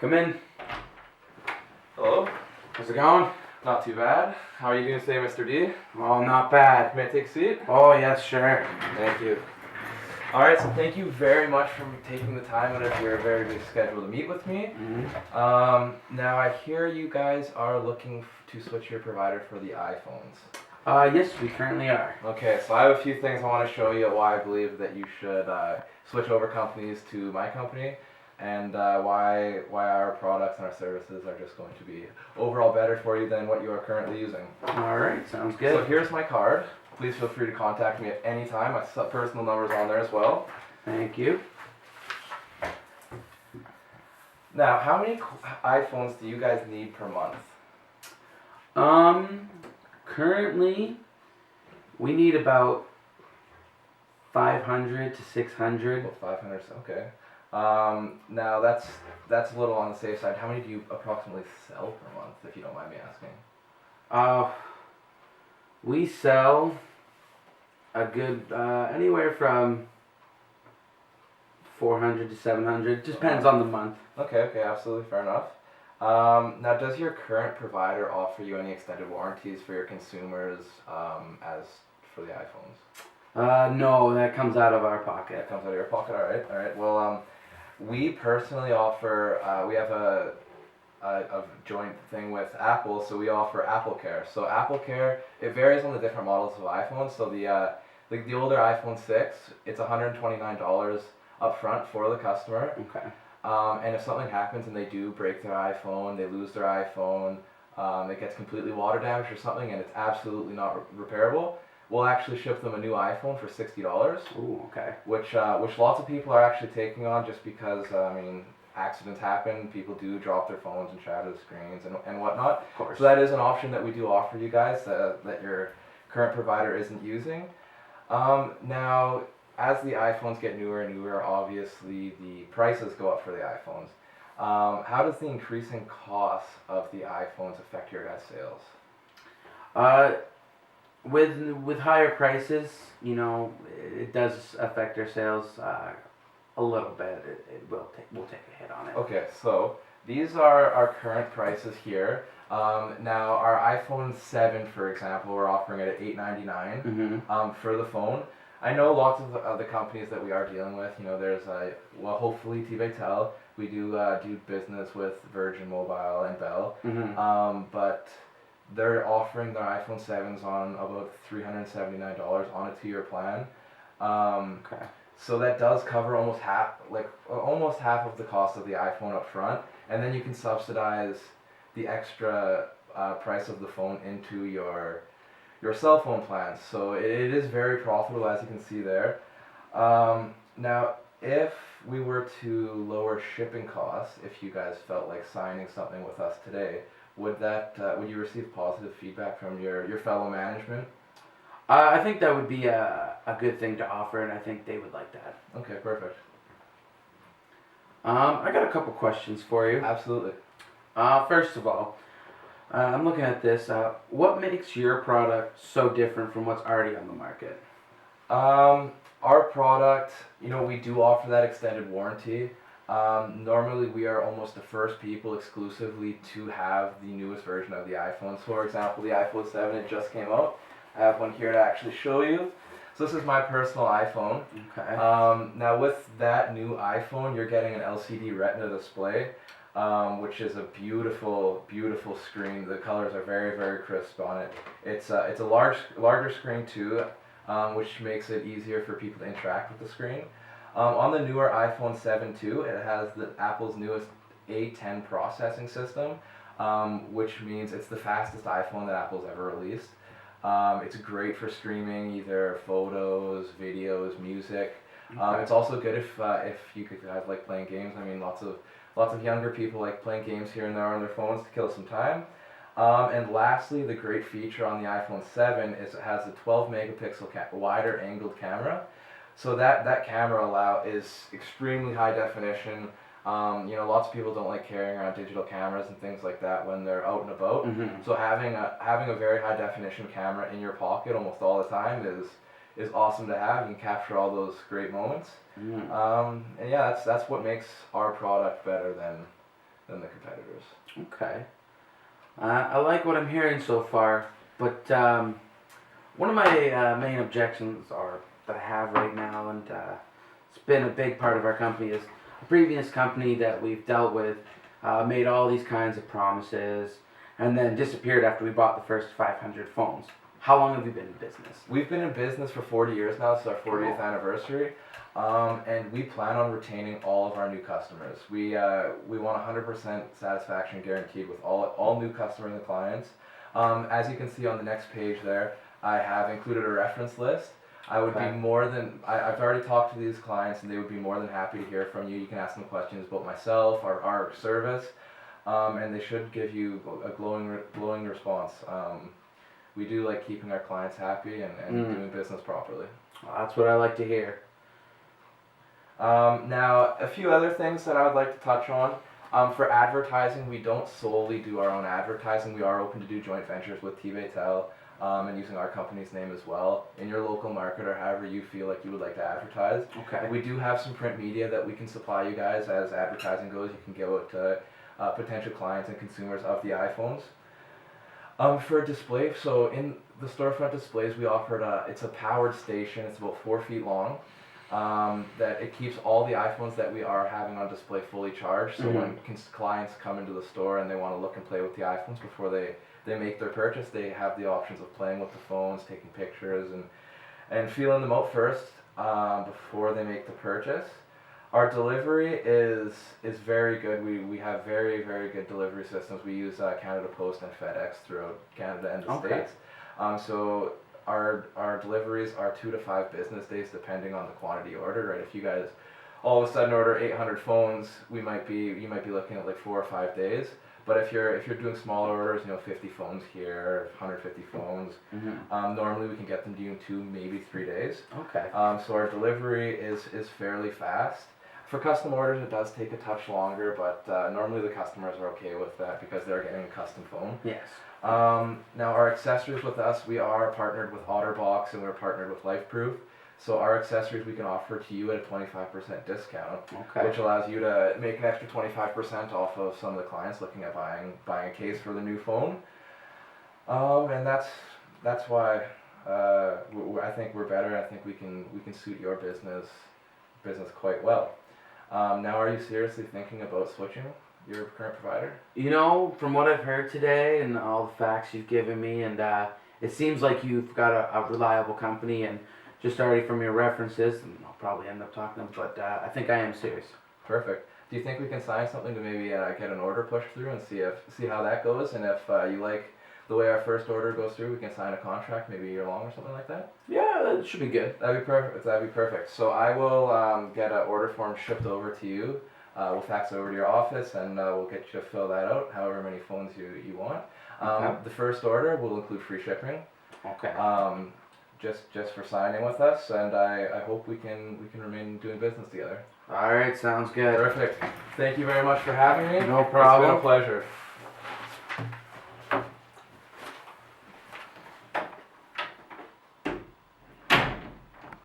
Come in. Hello. How's it going? Not too bad. How are you doing today, Mr. D? Oh, not bad. May I take a seat? Oh, yes, sure. Thank you. Alright, so thank you very much for taking the time out of your very busy schedule to meet with me. Now I hear you guys are looking to switch your provider for the iPhones. Yes, we currently are. Okay, so I have a few things I want to show you why I believe that you should switch over companies to my company, and why our products and our services are just going to be overall better for you than what you are currently using. Alright, sounds good. So here's my card. Please feel free to contact me at any time. My personal number is on there as well. Thank you. Now, how many iPhones do you guys need per month? Currently, we need about 500 to 600. About 500, okay. Now that's a little on the safe side. How many do you approximately sell per month, if you don't mind me asking? We sell a good, anywhere from 400 to 700. Just depends on the month. Okay, absolutely, fair enough. Now, does your current provider offer you any extended warranties for your consumers as for the iPhones? No, that comes out of our pocket. That comes out of your pocket, alright. Well, we personally offer, we have a joint thing with Apple, so we offer Apple Care. So Apple Care, it varies on the different models of iPhones. So the older iPhone 6, it's $129 up front for the customer. Okay. And if something happens and they do break their iPhone, they lose their iPhone, it gets completely water damaged or something, and it's absolutely not repairable, we'll actually ship them a new iPhone for $60. Ooh, okay. Which lots of people are actually taking on, just because accidents happen. People do drop their phones and shatter the screens and whatnot. Of course. So that is an option that we do offer you guys that your current provider isn't using. Now, as the iPhones get newer and newer, obviously the prices go up for the iPhones. How does the increasing cost of the iPhones affect your guys' sales? With higher prices, it does affect our sales a little bit. We'll take a hit on it. Okay, so these are our current prices here. Now, our iPhone 7, for example, we're offering it at $899 for the phone. I know lots of the companies that we are dealing with. There's hopefully Tbaytel. We do business with Virgin Mobile and Bell, but they're offering their iPhone 7s on about $379 on a 2-year plan. Okay. So that does cover almost half of the cost of the iPhone up front, and then you can subsidize the extra price of the phone into your cell phone plans. So it is very profitable, as you can see there. Now, if we were to lower shipping costs, if you guys felt like signing something with us today, would you receive positive feedback from your fellow management? I think that would be a good thing to offer, and I think they would like that. Okay, perfect. I got a couple questions for you. Absolutely. First of all, I'm looking at this. What makes your product so different from what's already on the market? Our product, we do offer that extended warranty. Normally, we are almost the first people exclusively to have the newest version of the iPhone. So, for example, the iPhone 7, it just came out. I have one here to actually show you. So this is my personal iPhone. Okay. Now, with that new iPhone, you're getting an LCD Retina display, which is a beautiful, beautiful screen. The colors are very, very crisp on it. It's a larger screen too, which makes it easier for people to interact with the screen. On the newer iPhone 7 too, it has Apple's newest A10 processing system, which means it's the fastest iPhone that Apple's ever released. It's great for streaming either photos, videos, music. It's also good if you guys like playing games. I mean, lots of younger people like playing games here and there on their phones to kill some time. And lastly, the great feature on the iPhone 7 is it has a 12 megapixel wider angled camera. So that camera is extremely high definition. Lots of people don't like carrying around digital cameras and things like that when they're out and about. So having a very high definition camera in your pocket almost all the time is awesome to have. You can capture all those great moments. And yeah, that's what makes our product better than the competitors. Okay. I like what I'm hearing so far, but one of my main objections are that I have right now, and it's been a big part of our company, is a previous company that we've dealt with made all these kinds of promises and then disappeared after we bought the first 500 phones. How long have you been in business? We've been in business for 40 years now. This is our 40th anniversary. And we plan on retaining all of our new customers. We want 100% satisfaction guaranteed with all new customers and clients. As you can see on the next page there, I have included a reference list. I would be more than, I've already talked to these clients and they would be more than happy to hear from you. You can ask them questions about myself, our service, and they should give you a glowing response. We do like keeping our clients happy and doing business properly. Well, that's what I like to hear. Now, a few other things that I would like to touch on. For advertising, we don't solely do our own advertising. We are open to do joint ventures with Tbaytel and using our company's name as well in your local market or however you feel like you would like to advertise. Okay. We do have some print media that we can supply you guys as advertising goes. You can go to potential clients and consumers of the iPhones. For display, so in the storefront displays we offered it's a powered station. It's about 4 feet long. That it keeps all the iPhones that we are having on display fully charged. So when clients come into the store and they want to look and play with the iPhones before they make their purchase, they have the options of playing with the phones, taking pictures, and feeling them out first before they make the purchase. Our delivery is very good. We have very, very good delivery systems. We use Canada Post and FedEx throughout Canada and the States. So our deliveries are 2 to 5 business days depending on the quantity ordered. Right? If you guys all of a sudden order 800 phones, you might be looking at like 4 or 5 days. But if you're doing smaller orders, 50 phones here, 150 phones, normally we can get them to you in 2, maybe 3 days. Okay. So our delivery is fairly fast. For custom orders, it does take a touch longer, but normally the customers are okay with that because they're getting a custom phone. Yes. Now our accessories with us, we are partnered with OtterBox and we're partnered with LifeProof. So our accessories we can offer to you at a 25% discount, which allows you to make an extra 25% off of some of the clients looking at buying a case for the new phone. And that's why I think we're better. I think we can suit your business quite well. Now, are you seriously thinking about switching your current provider? From what I've heard today and all the facts you've given me, and it seems like you've got a reliable company, and just already from your references, and I'll probably end up talking to them, but I think I am serious. Perfect. Do you think we can sign something to maybe get an order pushed through and see how that goes? And if you like the way our first order goes through, we can sign a contract, maybe a year long or something like that? Yeah, that should be good. That'd be perfect. So I will get an order form shipped over to you. We'll fax it over to your office and we'll get you to fill that out, however many phones you want. The first order will include free shipping. Okay. Just for signing with us, and I hope we can remain doing business together. All right, sounds good. Perfect. Thank you very much for having me. No problem. It's been a pleasure.